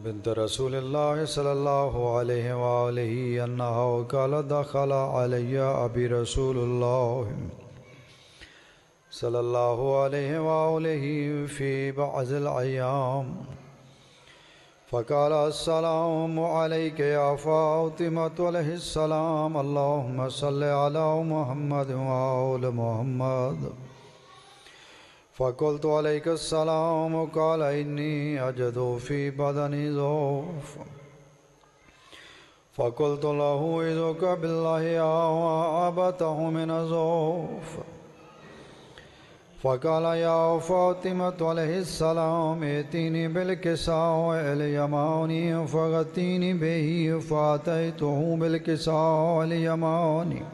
bint रसूलिल्लाह सल्लल्लाहु अलैहि वआलिहि अन्नहा क़ालत दख़ल अलैया अबी रसूलुल्लाह सल्लल्लाहु अलैहि वआलिहि फ़ी बअज़िल अय्याम फ़क़ाल अस्सलामु अलैका या फ़ातिमतु अलैहिस्सलाम अल्लाहुम्मा सल्लि अला मुहम्मद व आलि मुहम्मद फ़क़ुल्तु अलैकुस्सलाम क़ाल इन्नी अजिदु फ़ी बदनी ज़ौफ़ फ़क़ुल्तु लहू इज़ुका बिल्लाहि अबतहु मिन ज़ौफ़ फ़क़ाल या फ़ातिमतु अलैहिस्सलाम इतीनी बिलकिसाइल यमानी फ़ग़त्तीनी बिही फ़अतैतुहु बिलकिसाइल यमानी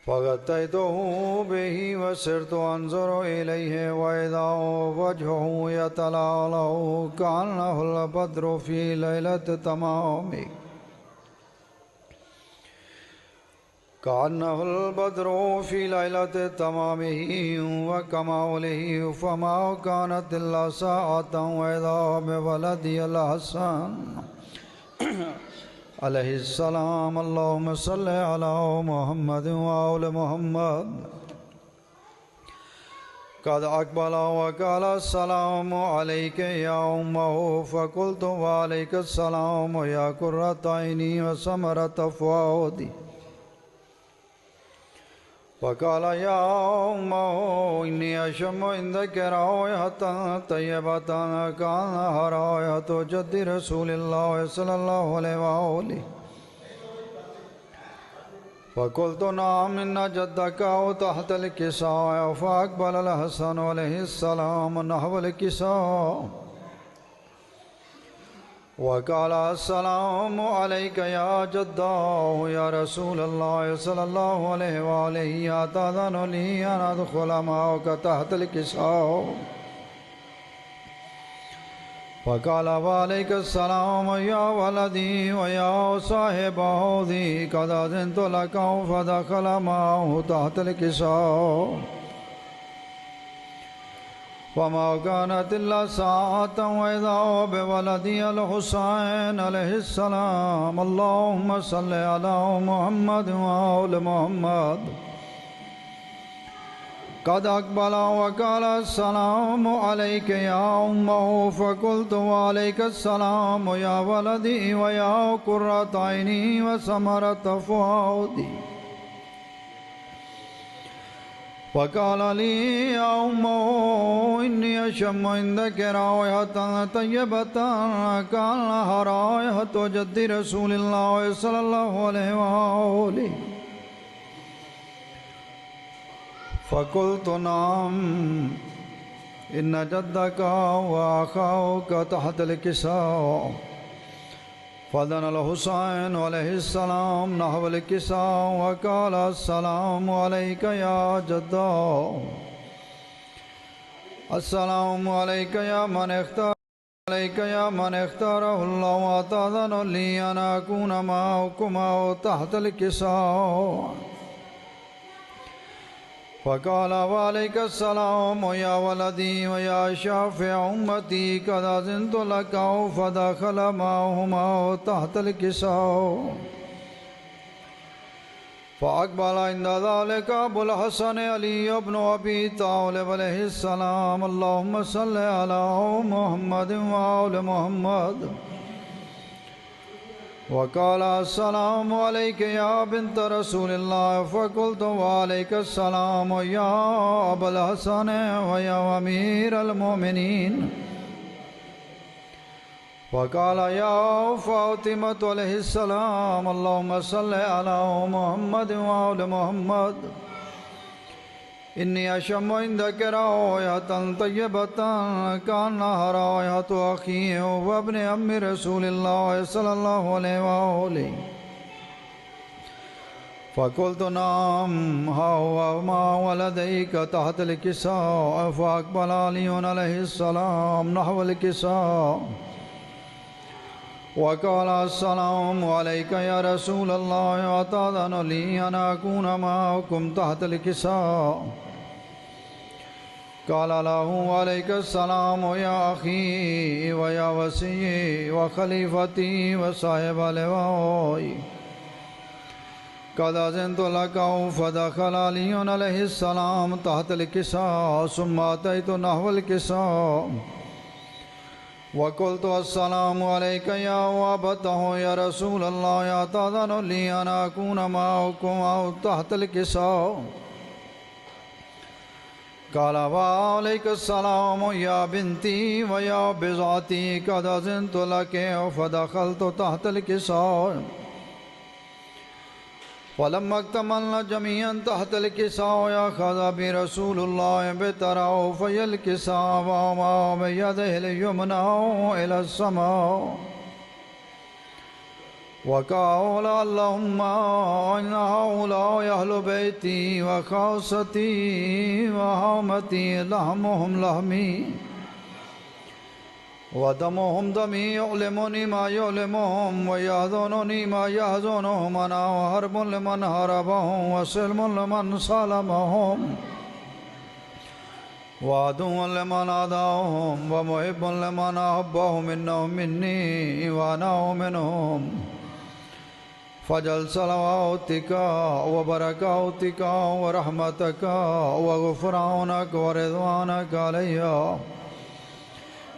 फ़ग़त्तैतुहु बिही वसिरतु अंज़ुरु इलैहि वइज़ा वजहुहु यतलाअलउ कअन्नहुल बद्रु फ़ी लैलति तमामी कअन्नहुल बद्रु फ़ी लैलति तमामिही व कमालिही फ़मा कानत इल्ला साअतन वइज़ा बिवलदिहिल हसन अलैहिस्सलाम अल्लाहुम्मा सल्लि अला मुहम्मद व आलि मुहम्मद क़द अक़बल व क़ाल अस्सलामु अलैका या उम्मह फ़क़ुल्तु व अलैकुस्सलाम या क़ुर्रत ऐनी व समरत फ़ुआदी फ़क़ाल या उम्मह इन्नी अशम्मु इन्दक राइहतन तय्यबतन कअन्नहा राइहतु जद्दी रसूलिल्लाह सल्लल्लाहु अलैहि वआलिहि फ़क़ुल्तु नअम इन्न जद्दका तहतल किसाअ फ़अक़बल हसन अलैहिस्सलाम नहवल किसाअ वक़ाल अस्सलामु अलैका या जद्दाह या रसूलल्लाह सल्लल्लाहु अलैहि वआलिहि अतअज़नु ली अन अदख़ुल मअका तहतल किसाअ फ़क़ाल वअलैकुस्सलाम या वलदी व या साहिब हौज़ी क़द अज़िनतु लका फ़दख़ल मअहु तहतल किसाअ फ़मा कानत इल्ला साअतन वइज़ा बिवलदिहिल हुसैन अलैहिस्सलाम अल्लाहुम्मा सल्लि अला मुहम्मद व आलि मुहम्मद क़द अक़बल व क़ाल अस्सलामु अलैका या उम्मह फ़क़ुल्तु व अलैकुस्सलाम या वलदी व या क़ुर्रत ऐनी व समरत फ़ुआदी फ़क़ाल ली या उम्मह इन्नी अशम्मु इन्दक राइहतन तय्यबतन कअन्नहा राइहतु जद्दी रसूलिल्लाह सल्लल्लाहु अलैहि वआलिहि फ़क़ुल्तु नअम इन्न जद्दका व अख़ाका तहतल किसाअ फ़दनल हुसैन अलैहिस्सलाम नहवल किसाअ वक़ाल अस्सलामु अलैका या जद्दाह अस्सलामु अलैका या मन इख़्तारहुल्लाहु अतअज़नु ली अन अकून मअकुमा तहतल किसाअ फ़क़ाल वअलैकुस्सलाम या वलदी व या शाफ़िअ उम्मती क़द अज़िनतु लका फ़दख़ल मअहुमा तहतल किसाअ फ़अक़बल इंद ज़ालिका अबुल हसन अली इब्नु अबी तालिब अलैहिस्सलाम अल्लाहुम्मा सल्लि अला मुहम्मद व आलि मुहम्मद वक़ाल अस्सलामु अलैका या बिन्त रसूलिल्लाह फ़क़ुल्तु व अलैकुस्सलाम या अबुल हसन व या अमीरल मोमिनीन फ़क़ाल या फ़ातिमतु अलैहिस्सलाम अल्लाहुम्मा सल्लि अला मुहम्मद व आलि मुहम्मद इन्नी अशम्मु इन्दक राइहतन तय्यबतन कअन्नहा राइहतु अख़ी व इब्नि अम्मि रसूलिल्लाह सल्लल्लाहु अलैहि वआलिहि फ़क़ुल्तु नअम हा हुवा मा वलदैका तहतल किसाअ फ़अक़बल अलियुन अलैहिस्सलाम नहवल किसाअ वक़ाल अस्सलामु अलैका या रसूलल्लाह अतअज़नु ली अन अकून मअकुम तहतल किसाअ قال له عليك السلام يا أخي ويا وصي وخليفتي وصاحب لوائي قد أذنت لك فدخل علي عليه السلام تحت الكساء ثم أتيت نحو الكساء وقلت السلام عليك يا أبته يا رسول الله يا تأذن لي أن أكون معكم أو تحت الكساء قال وعليك السلام يا بنتي ويا بضعتي قد أذنت لك فدخلت تحت الكساء فلما اكتملنا جميعا تحت الكساء أخذ برسول الله بطرفي الكساء وما بيده اليمنى إلى السماء وقال اللهم إن هؤلاء أهل بيتي وخاصتي وهامتي لحمهم لحمي ودمهم دمي يعلمني ما يعلمهم ويحزنني ما يحزنهم أنا وحرب لمن حاربهم وسلم لمن سالمهم وعدو لمن عاداهم ومحب لمن أحبهم إنهم مني وأنا منهم فجل صلواتك وبركاتك ورحمتك وغفرانك ورضوانك علي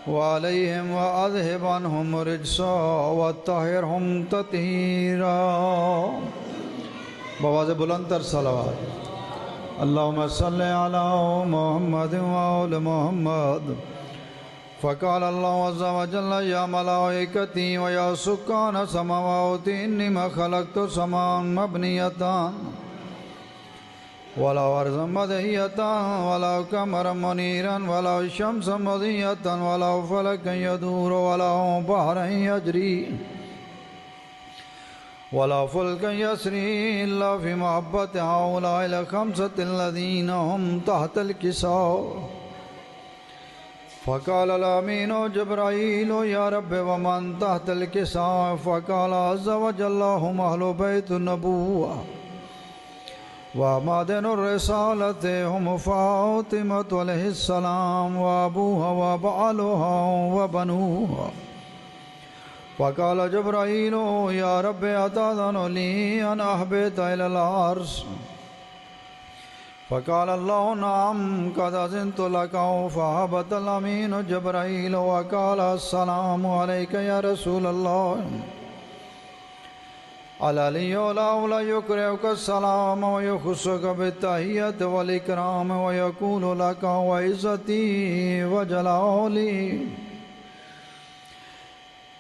وعليهم وأذهب عنهم رجسا وطهرهم تطهيرا بواز بلندر صلوات اللهم صل على محمد وآل محمد فقال الله عز وجل يا ملائكتي ويا سكان السماوات إنما خلقت سماء مبنية ولا أرضا مدهية ولا قمرا منيرا ولا شمسا مضية ولا فلكا يدور ولا بحرا يجري ولا فلكا يسري إلا في محبة هؤلاء الخمسة الذين هم تحت الكساء فقال الأمين جبرائيل يا رب ومن تحت الكساء فقال عز وجل هم أهل بيت النبوة ومعدن الرسالة هم فاطمة عليه السلام وأبوها وبعلها وبنوها فقال جبرائيل يا رب أتأذن لي أن أهبط إلى العرش فقال الله نعم قد أذنت لك فهبط الأمين جبرائيل وقال السلام عليك يا رسول الله العلي لا يقرئك السلام ويخصك بالتحية والإكرام ويقول لك وعزتي وجلالي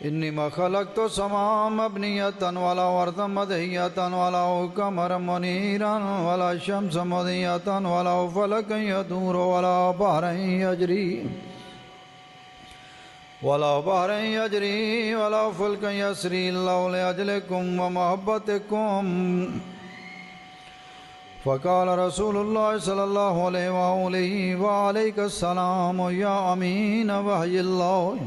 إنما خلقت سماء مبنية ولا أرضا مدهية ولا قمرا منيرا ولا شمس مضية ولا فلكا يدور ولا بحرا يجري ولا فلكا يسري إلا لأجلكم ومحبتكم فقال رسول الله صلى الله عليه وآله وعليك السلام يا أمين وحي الله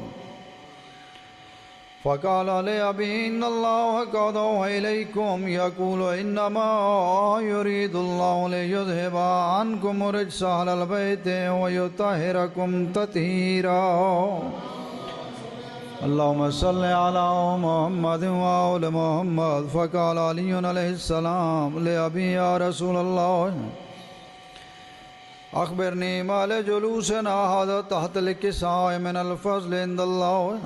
فقال لأبي إن الله قد أوحى إليكم يقول إنما يريد الله ليذهب عنكم الرجس أهل البيت ويطهركم تطهيرا اللهم صل على محمد وآل محمد فقال علي عليه السلام لأبي يا رسول الله أخبرني ما لجلوسنا هذا تحت الكساء من الفضل عند الله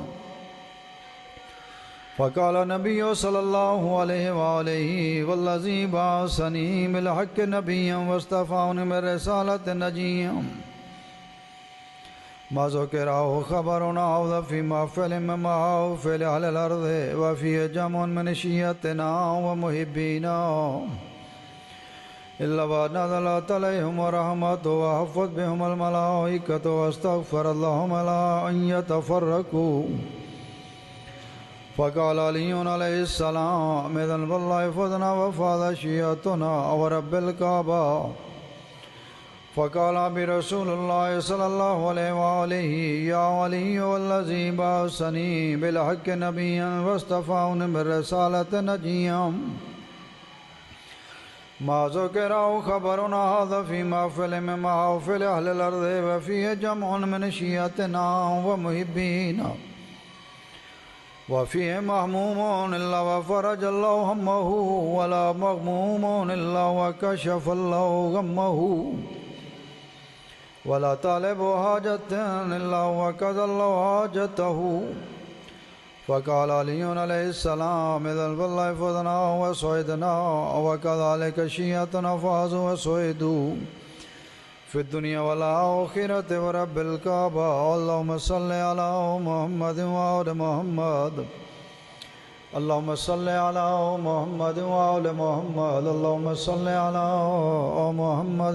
فقال النبي صلى الله عليه وآله والذي بعثني بالحق نبيا واصطفاني من رسالة نجيا ما ذكره خبرنا أو في محفل من محافل أهل الأرض وفي جمع من شيعتنا ومحبينا إلا ونزلت عليهم ورحمة وحفظ بهم الملائكة واستغفر اللهم لا أن يتفرقوا فقال علي عليه السلام إذن والله فضنا وفاض شيعتنا ورب الكعبة فقال برسول الله صلى الله عليه وآله يا علي والذي بعثني بالحق نبيا واصطفاني بالرسالة نجيا ما ذكر أو خبر هذا في محفل من محافل أهل الأرض وفيه جمع من شيعتنا ومحبينا وفيه مهموم إلا وفرج الله همه ولا مغموم إلا وكشف الله غمه ولا طالب حاجة إلا وقضى الله حاجته فقال علي عليه السلام إذا بالله فضنا وسعدنا وكذلك شيعتنا فازوا وسعدوا في الدنيا والآخرة ورب الكعبة اللهم صل على محمد وآل محمد اللهم صل على محمد وآل محمد اللهم صل على محمد